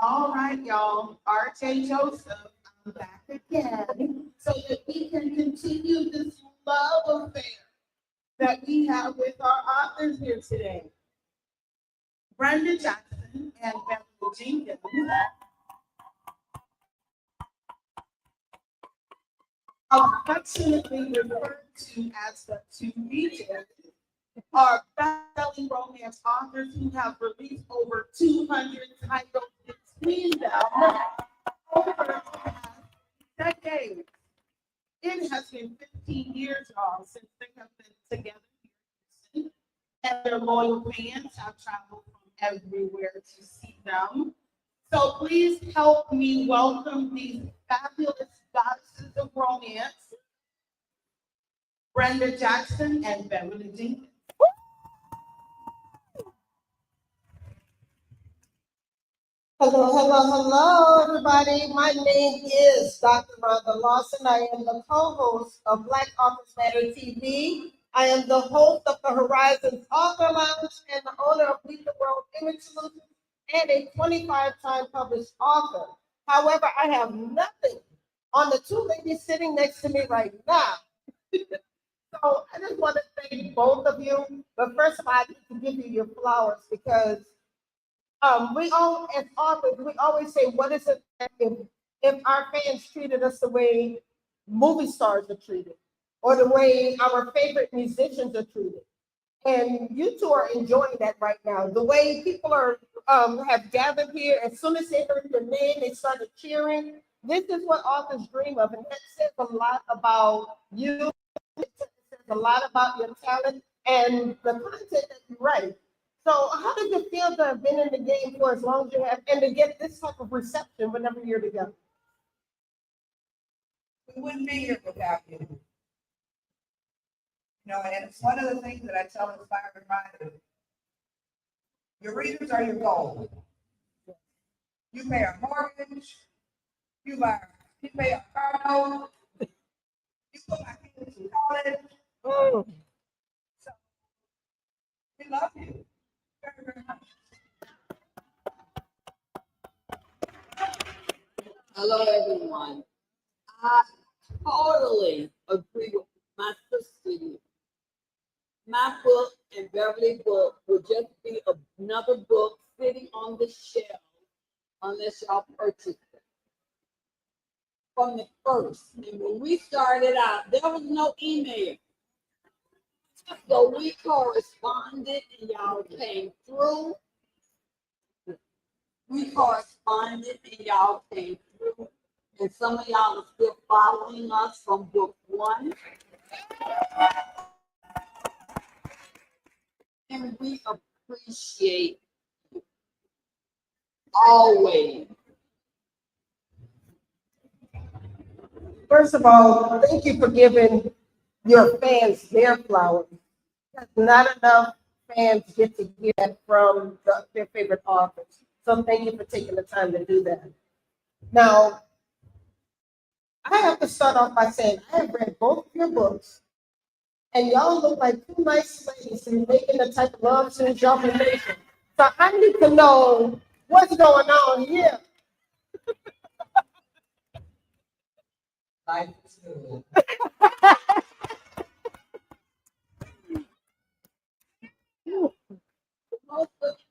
All right, y'all. RJ Joseph, I'm back again so that we can continue this love affair that we have with our authors here today. Brenda Jackson and Beverly Jenkins, affectionately referred to as the two Beaches, are best-selling romance authors who have released over 200 titles between them over the past decades. It has been 15 years, y'all, since they have been together here, and their loyal fans have traveled from everywhere to see them. So please help me welcome these fabulous goddesses of romance, Brenda Jackson and Beverly Jenkins. Hello, everybody. My name is Dr. Rhonda Lawson. I am the co-host of Black Authors Matter TV. I am the host of the Horizons Author Lounge and the owner of Lead the World Image Solutions and a 25-time published author. However, I have nothing on the two ladies sitting next to me right now. So I just want to thank both of you. But first of all, I need to give you your flowers because we all, as authors, we always say, what is it if our fans treated us the way movie stars are treated, or the way our favorite musicians are treated? And you two are enjoying that right now. The way people are have gathered here, as soon as they heard your name, they started cheering. This is what authors dream of, and that says a lot about you. It says a lot about your talent and the content that you write. So how does it feel to have been in the game for as long as you have and to get this type of reception whenever you're together? We wouldn't be here without you. And it's one of the things that I tell inspiring writers. Your readers are your goal. You pay a mortgage, you pay a car note, you put my kids in college. Oh. So we love you very, very much. Hello, everyone. I totally agree with my sister here. My book and Beverly book would just be another book sitting on the shelf unless y'all purchase it. From the first, and when we started out, there was no email. So we corresponded and y'all came through. We corresponded and y'all came through. And some of y'all are still following us from book one. And we appreciate you always. First of all, thank you for giving your fans their flowers. Not enough fans get to hear that from their favorite authors. So thank you for taking the time to do that. Now, I have to start off by saying I have read both of your books, and y'all look like two nice ladies and making the type of love scenes y'all be making. So I need to know what's going on here. Life is good.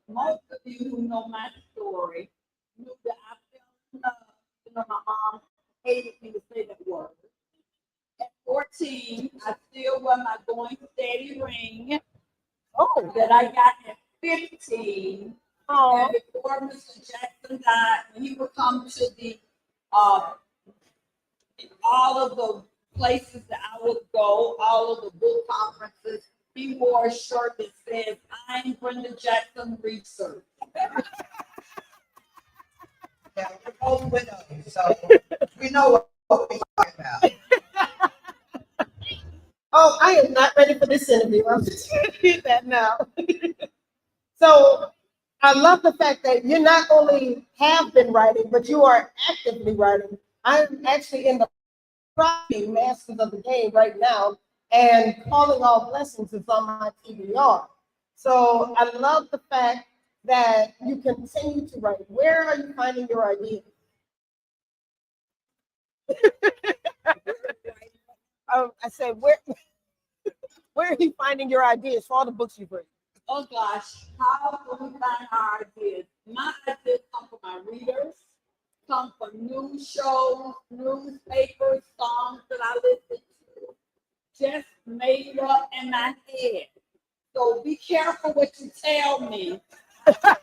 Most of you who know my story knew that I fell in love. My mom hated me to say that word. At 14, I still wear my going steady ring that I got at 15. Oh. And before Mr. Jackson died, when he would come to the all of the places that I would go, all of the book conferences, he wore a shirt that says, "I'm Brenda Jackson Research." Yeah, we're both widows, so we know what we're talking about. Oh, I am not ready for this interview. I'm just going to do that now. So I love the fact that you not only have been writing, but you are actively writing. I'm actually in the Masters of the Game right now, and Calling All Blessings is on my TBR. So I love the fact that you continue to write? Where are you finding your ideas? I said, where are you finding your ideas for all the books you've written? Oh gosh, how do we find our ideas? My ideas come from my readers, come from news shows, newspapers, songs that I listen to, just made up in my head. So be careful what you tell me, because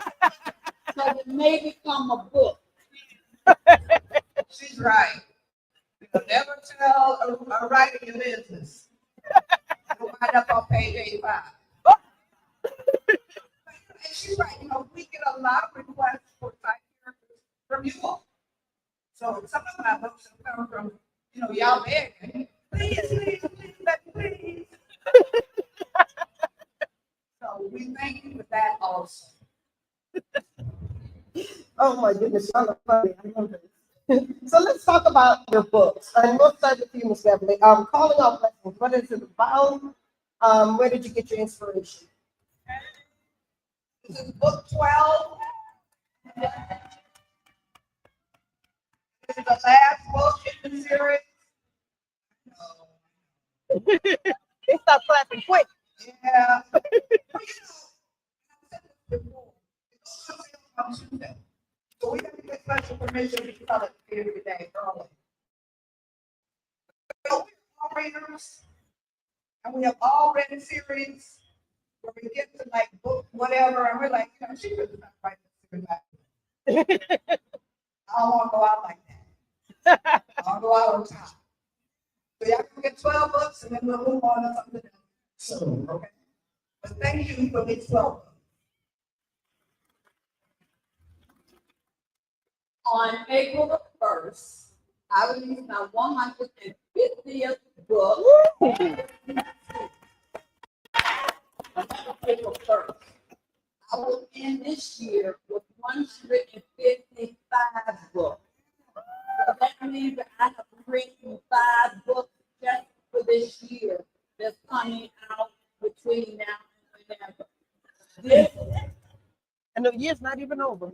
it may become a book. She's right. You'll never tell a writer your business. You'll wind up on page 85. And she's right. You know, we get a lot of requests for side characters from you all. So some of my books have come from, you know, y'all begging. Please, please, please, let me, please. So we thank you for that also. Oh my goodness, y'all are funny. I love this. So let's talk about your books. And we'll start with you, Miss Beverly. Calling Out Blessings. What is it about? Where did you get your inspiration? This is book 12. This is the last book in the series. They stop clapping quick. Yeah. So we have to get special permission to tell it every day early. So we're all readers, and we have all read the series where we get to like book whatever, and we're like, you know, she could not write this series like that. I don't want to go out like that. I want to go out on top. So y'all can get 12 books, and then we'll move on to something else soon, okay? But thank you for these 12 books. On April the 1st, I released my 150th book. April 1st. I will end this year with 155 books. So that means that I have written 5 books just for this year that's coming out between now and whenever. And the year's not even over.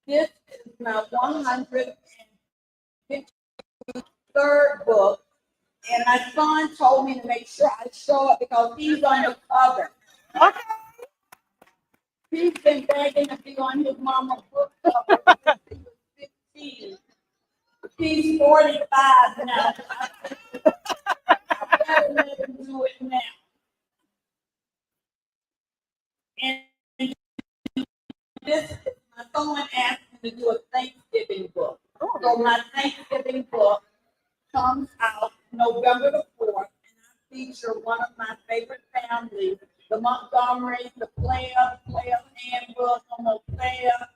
This is my 153rd book, and my son told me to make sure I show it because he's on the cover. Okay. He's been begging to be on his mama's book cover since he was 15. He's 45 now. I better let him do it now. And this, someone asked me to do a Thanksgiving book. So my Thanksgiving book comes out November the 4th, and I feature one of my favorite families, the Montgomerys, the Players Handbook, Homo Player,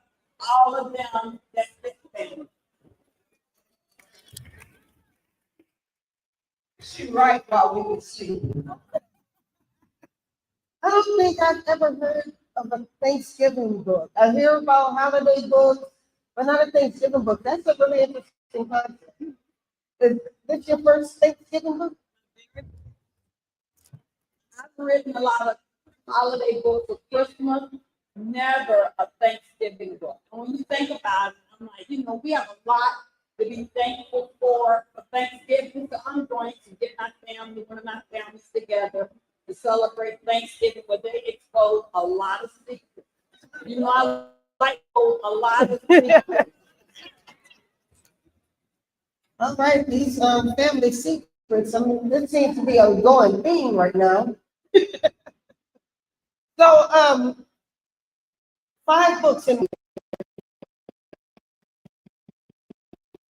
all of them, that's this family. She write while we can sleep. I don't think I've ever heard of a Thanksgiving book. I hear about holiday books, but not a Thanksgiving book. That's a really interesting concept. Is this your first Thanksgiving book? I've written a lot of holiday books for Christmas, never a Thanksgiving book. And when you think about it, I'm like, you know, we have a lot to be thankful for Thanksgiving. So I'm going to get my family, one of my families together to celebrate Thanksgiving where they expose a lot of secrets. You know, I like a lot of secrets. All right, these family secrets. I mean, this seems to be a going theme right now. So, 5 books in.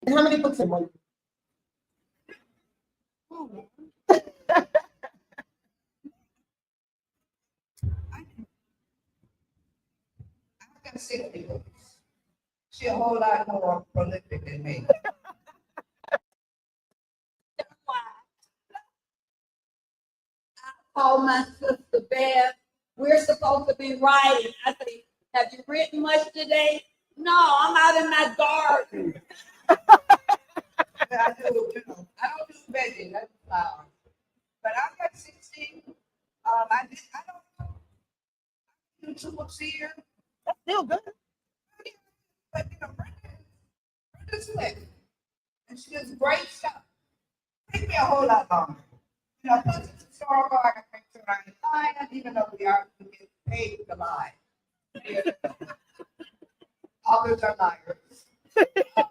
And how many books in one? I've got 60 books. She's a whole lot more prolific than me. Call my sister Bev. We're supposed to be writing. I say, have you written much today? No, I'm out in my garden. I do, you know, I don't do veggies, I do flowers. But I've got 60. I don't do 2 books a year. That's still good. But Brenda's quick. And she does great stuff. Take me a whole lot longer. Plus it's historical, I can make sure I ain't lying, even though we get paid to lie. Others are liars. But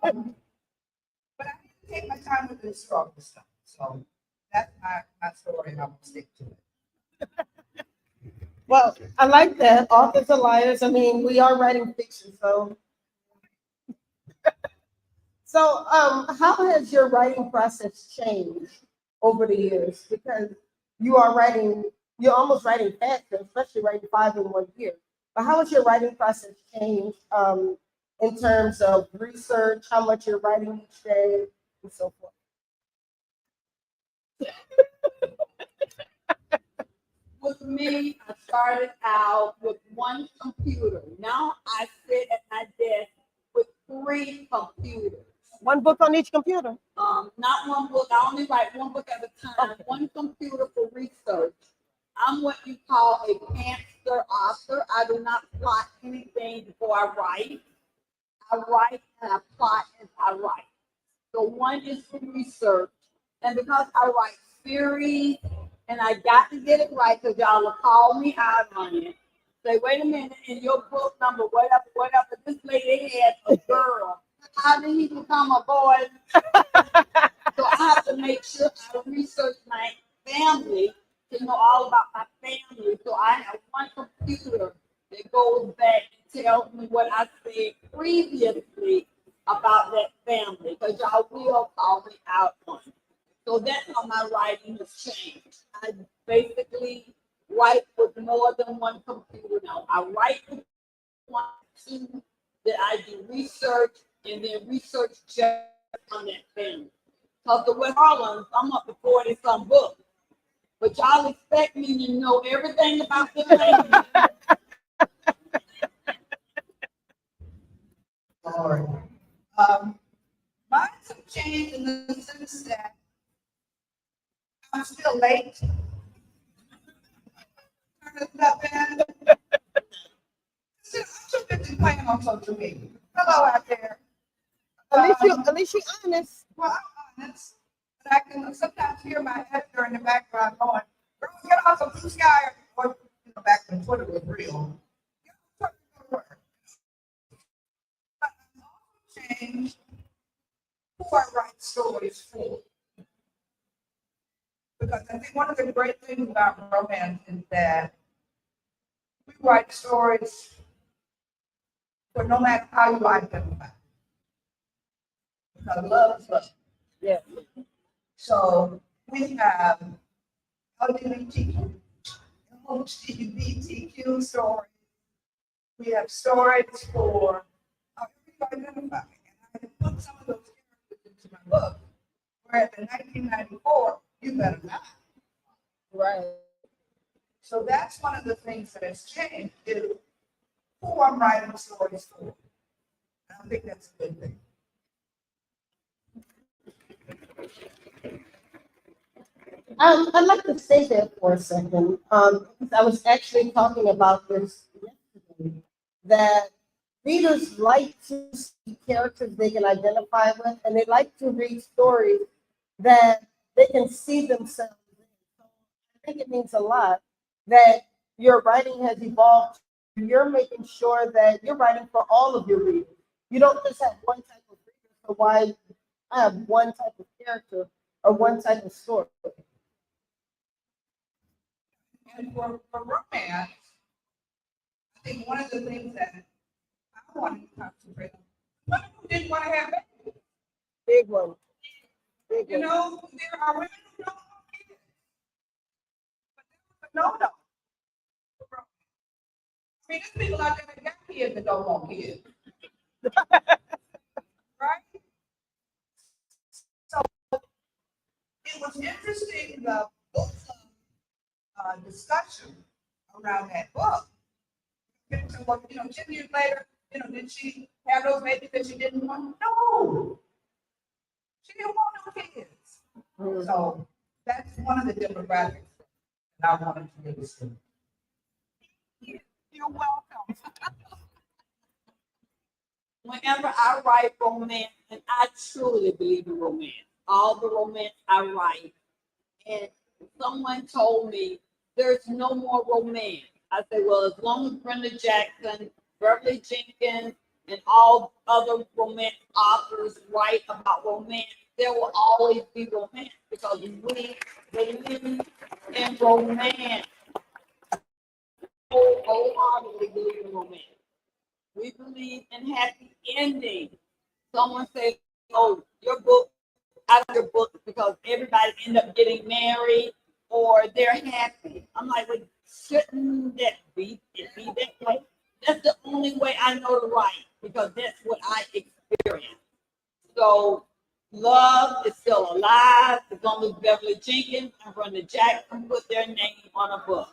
I need to take my time with the historical stuff. So that's my story, and I'm gonna stick to it. Well, I like that. Authors are liars. I mean, we are writing fiction, so. So, how has your writing process changed over the years? Because you're almost writing faster, especially writing 5 in 1 year. But how has your writing process changed in terms of research, how much you're writing each day, and so forth? With me, I started out with 1 computer. Now I sit at my desk with 3 computers. 1 book on each computer? Not 1 book. I only write 1 book at a time. Okay. 1 computer for research. I'm what you call a pantser author. I do not plot anything before I write. I write and I plot as I write. So 1 is for research. And because I write series, and I got to get it right because y'all will call me out on it. Say, wait a minute, in your book number, whatever, this lady had a girl. How did he become a boy? So I have to make sure I research my family to know all about my family. So I have 1 computer that goes back and tells me what I said previously about that family, because y'all will call me out on it. So that's how my writing has changed. I basically write with more than 1 computer now. I write with 1, 2, that I do research, and then research just on that family. Because the West Orleans, I'm up to 40-some books. But y'all expect me to know everything about the family. Lord. Mine's have changed in the sense that I'm still late. Turn this stuff in. I'm too busy playing on social media. Hello out there. At least you're honest. Well, I'm honest. But I can sometimes hear my editor in the background going, girl, get off of Blue Sky, or back when Twitter was real. But I've also changed who I write stories for. Because I think one of the great things about romance is that we write stories for no matter how you identify. Because love is love. Yeah. So we have LGBTQ stories. We have stories for how you identify. And I put some of those characters into my book. Whereas in 1994, you better not. Right. So that's one of the things that has changed is who I'm writing stories for. And I think that's a good thing. I'd like to stay there for a second. Because I was actually talking about this yesterday, that readers like to see characters they can identify with, and they like to read stories that they can see themselves in. So I think it means a lot that your writing has evolved. You're making sure that you're writing for all of your readers. You don't just have one type of reader, so why I have one type of character or one type of story. And for romance, I think one of the things that I wanted to concentrate on, some people didn't want to have babies. Big one. Big You one. know, there are women who don't want kids. But there was a no-no. I mean, there's people out there that got kids that don't want kids. Right? So it was interesting, the book club discussion around that book. People said, well, 10 years later, did she have those babies that she didn't want? No. She didn't want no kids. So that's one of the demographics that I wanted to really see. You're welcome. Whenever I write romance, and I truly believe in romance, all the romance I write, and someone told me there's no more romance. I said, well, as long as Brenda Jackson, Beverly Jenkins, and all other romance authors write about romance, there will always be romance because we believe in romance. Wholeheartedly believe in romance. We believe in happy endings. Someone say, "Oh, your book, out of your book," because everybody end up getting married or they're happy. I'm like, well, shouldn't that be it be that way? That's the only way I know to write because that's what I experience. So love is still alive as long as Beverly Jenkins and Brenda Jackson put their name on a book.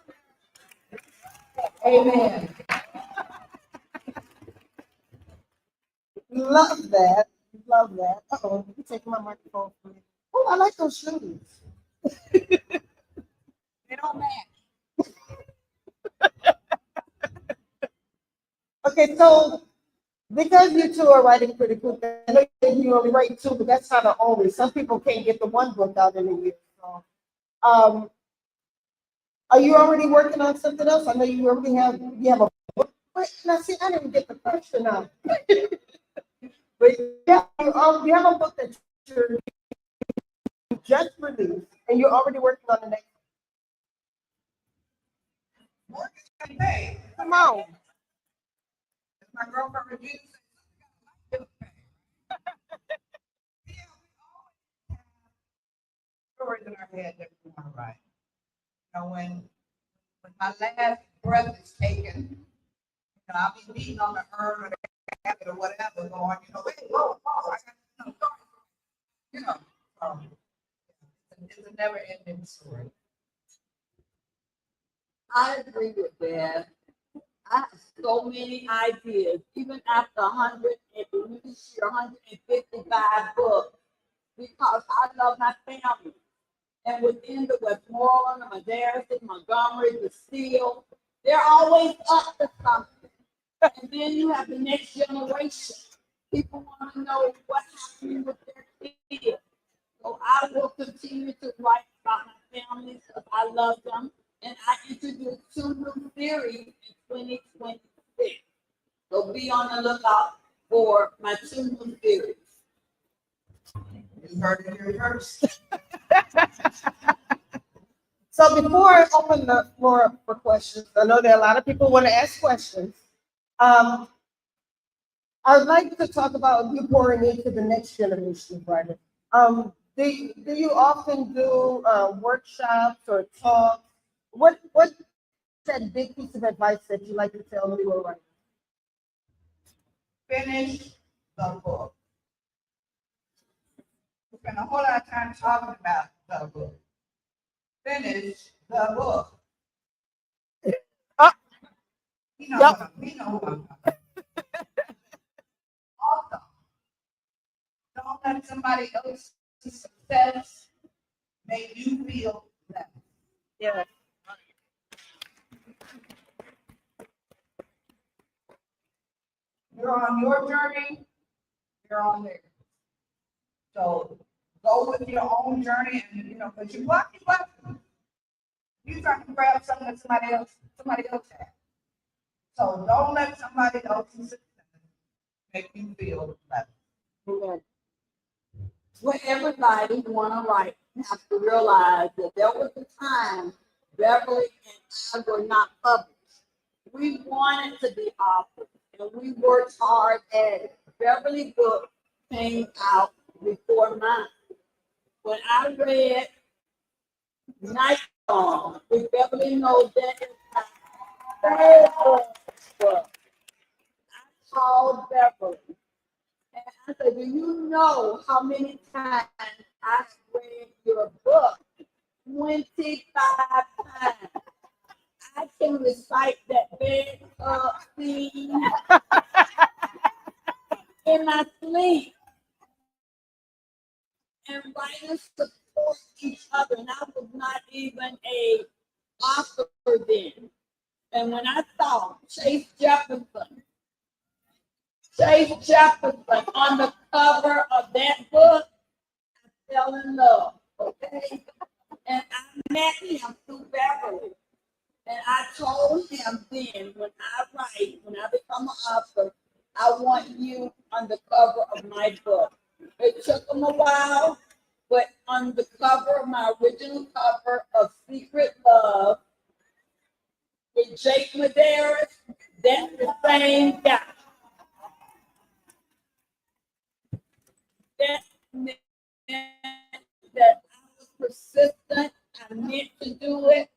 Amen. Love that. Love that. Uh-oh, you taking my microphone from me. Oh, I like those shoes. They don't match. Okay, so because you two are writing pretty quick, I know you only write two, but that's not the only. Some people can't get the one book out in a year. So, are you already working on something else? I know you already have a book. Wait, now see, I didn't get the question out. But yeah, you have a book that you just released, and you're already working on the next. Work is gonna pay. Come on. As my girlfriend Regina said, yeah, we always have stories in our head that we want to write. You know, when my last breath is taken, I'll be beating on the urn or the cabinet or whatever, going, wait, whoa, I got to know. You know, it's a never ending story. I agree with that. I have so many ideas, even after 100 and this year, 155 books, because I love my family. And within the Westmoreland, the Madison, Montgomery, the Steel, they're always up to something. And then you have the next generation. People want to know what happened with their kids. So I will continue to write about my family because I love them. And I introduced 2 new series in 2026. So be on the lookout for my 2 new series. You heard it here first. So before I open the floor up for questions, I know that a lot of people want to ask questions. I'd like to talk about you pouring into the next generation of writers. Do you often do workshops or talks? What's that big piece of advice that you like to tell newer writers? Finish the book. We spend a whole lot of time talking about the book. Finish the book. We know Yep. we know what I'm talking about. Also, don't let somebody else's success make you feel less. Yeah. You're on your journey, you're on theirs. So go with your own journey and but you want you trying to grab something that somebody else has. So don't let somebody else's success make you feel better. Well, everybody who want to write have to realize that there was a time Beverly and I were not published. We wanted to be authors, and we worked hard at it. Beverly book came out before mine. When I read Night Song, with Beverly knows that is my favorite book. I called Beverly. And I said, do you know how many times I read your book? 25 times. I can recite that bed scene in my sleep. And writers support each other. And I was not even a author then. And when I saw Chase Jefferson on the cover of that book, I fell in love. Okay. And I met him through Beverly. And I told him then, when I become an author, I want you on the cover of my book. It took him a while, but on the cover of my original cover of Secret Love with Jake Medeiros, that's the same guy. That meant that I was persistent. I meant to do it,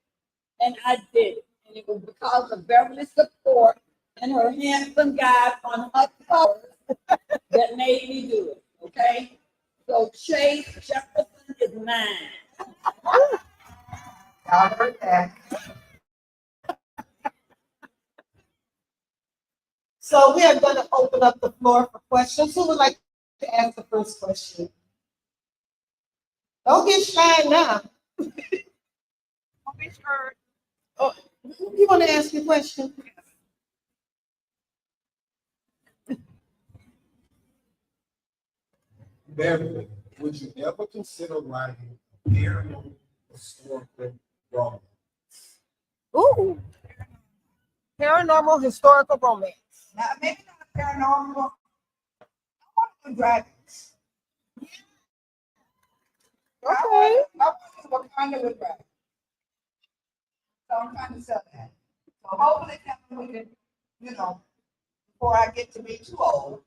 and I did it. And it was because of Beverly's support and her handsome guy on her cover that made me do it. Okay? So Chase Jefferson is mine. Y'all heard that. So we are going to open up the floor for questions. Who would like to ask the first question? Don't get shy now. Don't be scared. Oh, you want to ask your question? Beverly, would you ever consider writing a paranormal historical drama? Ooh. Paranormal historical romance. Now, maybe not paranormal. I want to do dragons. Okay. I want to do Wakanda with dragons. So I'm trying to sell that. So hopefully, Kevin, we can, before I get to be too old,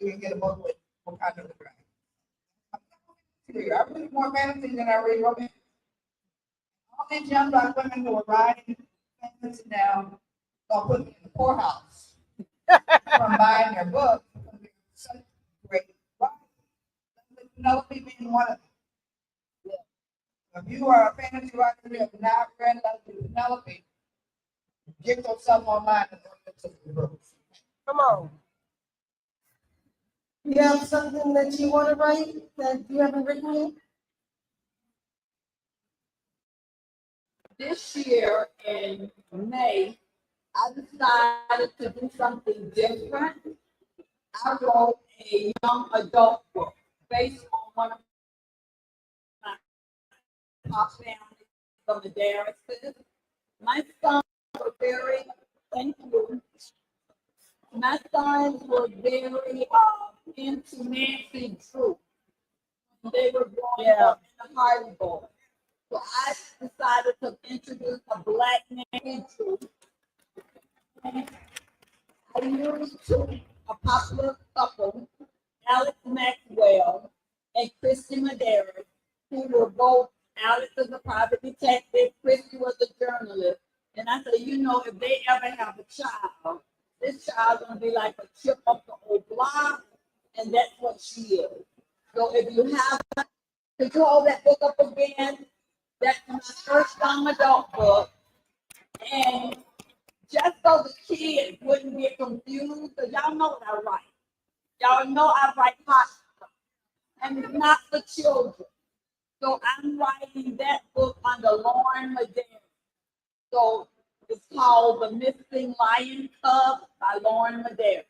we can get a book with Wakanda with dragons. I read more fantasy than I read romance. All these young black women who are writing fantasy now gonna put me in the poorhouse from buying their books. Because they're such great writers. Penelope being one of them. If you are a fantasy writer who have not read Penelope, get yourself online and look into the books. Come on. You have something that you want to write that you haven't written yet? This year in May, I decided to do something different. I wrote a young adult book based on one of my top families from the Darris's. My sons were very, thank you. My sons were very into Nancy Drew. They were growing up in the Hardy Boys. So I decided to introduce a black Nancy Drew. I used a popular couple, Alex Maxwell and Christy Medeiros, who were both, Alex was a private detective, Christy was a journalist. And I said, if they ever have a child, this child's gonna be like a chip up the old block, and that's what she is. So if you have, could you hold that book up again? That's my first young adult book. And just so the kids wouldn't get confused, because y'all know what I write. Y'all know I write hot stuff. And it's not for children. So I'm writing that book under Lauren Medeiros. So it's called The Missing Lion Cub by Lauren Medeiros.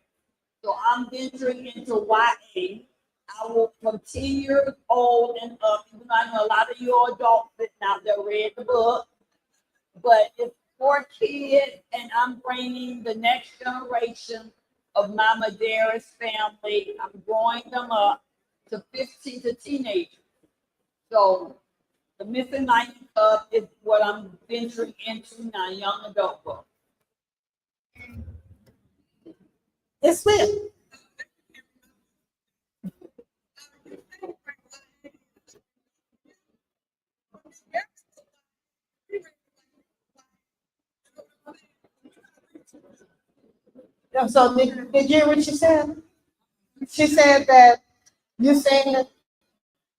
So I'm venturing into YA. I will from 10 years old and up. Even though I know a lot of you adults sitting out there read the book, but it's for kids, and I'm bringing the next generation of my Medeiros family. I'm growing them up to 15 to teenagers. So The Missing Lion Cub is what I'm venturing into now, young adult book. Yes, ma'am. So did you hear what she said? She said that you're saying that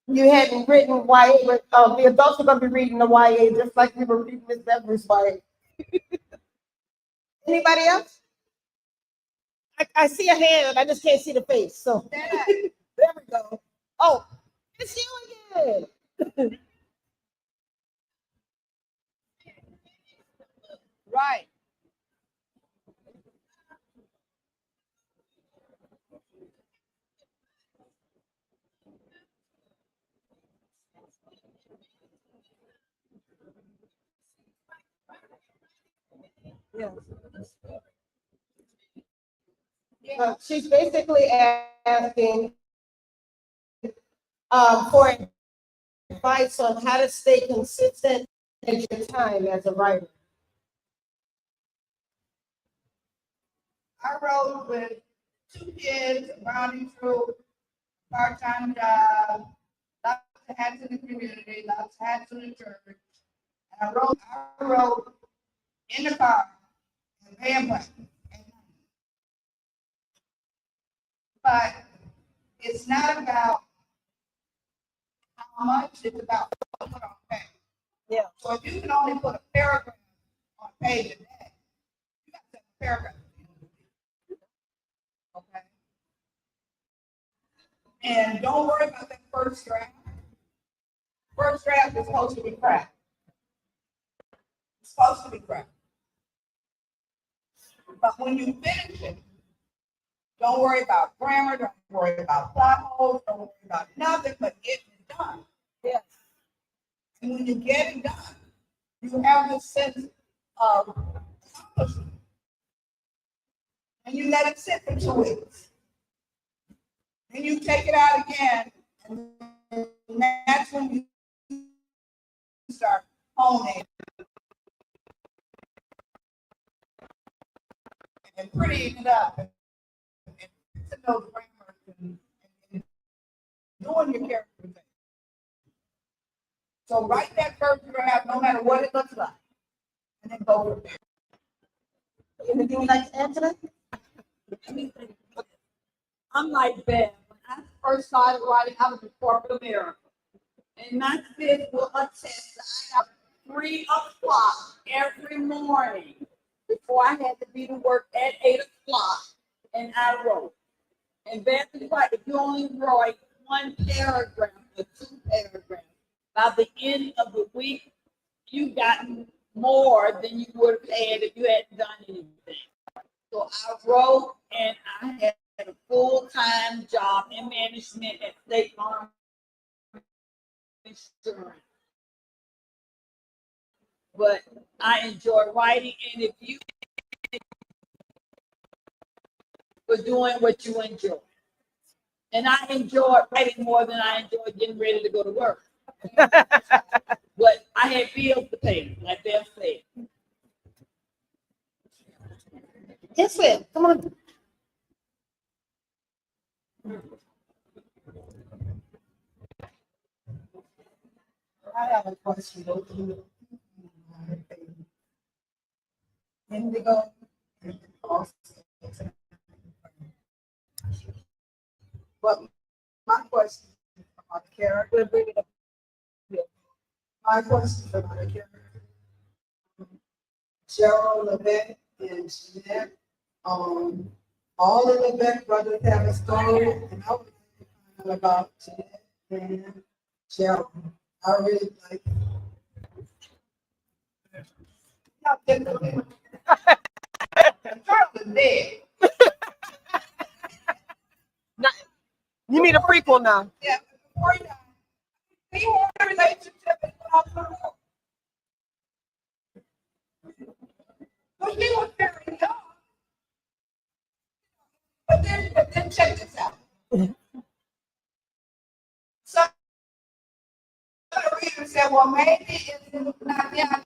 you hadn't written YA, but the adults are going to be reading the YA just like we were reading Miss Beverly's YA. Anybody else? I see a hand, I just can't see the face. So there we go. Oh, it's you again. Right. She's basically asking for advice on how to stay consistent in your time as a writer. I wrote with 2 kids, a Brownie troop, part-time job, lots of hats in the community, lots of hats in the church. And I wrote in the car and band practice. But it's not about how much, it's about what you put on page. Yeah. So if you can only put a paragraph on a page a day, you got to have a paragraph. Okay. And don't worry about that first draft. First draft is supposed to be crap. It's supposed to be crap. But when you finish it, don't worry about grammar, don't worry about plot holes, don't worry about nothing but getting it done. Yes. And when you get it done, you have this sense of accomplishment. And you let it sit for 2 weeks. Then you take it out again, and that's when you start honing and prettying it up and to know the grammar and doing your characterization. So write that first draft, no matter what it looks like, and then go from there. Anything you'd like to add to that? I'm like Bev. When I first started writing, I was in corporate America. And my kids will attest that I got 3 o'clock every morning before I had to be to work at 8 o'clock, and I wrote. And Beth is right, if you only write 1 paragraph or 2 paragraphs, by the end of the week, you got more than you would have had if you hadn't done anything. So I wrote, and I had a full-time job in management at State Farm Insurance. But I enjoy writing, and if you were doing what you enjoy. And I enjoyed writing more than I enjoyed getting ready to go to work. But I had bills to pay, like Bev said. Yes, ma'am. Come on. I have a question. Indigo. But my question is about the character. My question is about the character. Cheryl, Levette, and Jeanette. All of the Levette brothers have a story, and I was thinking about Jeanette and Cheryl. I really like it. Y'all different. Cheryl is dead. You need a prequel now. Yeah, before you die, he had a relationship with Dr. But he was very young. But then check this out. Some of the readers said, well, maybe it's not young.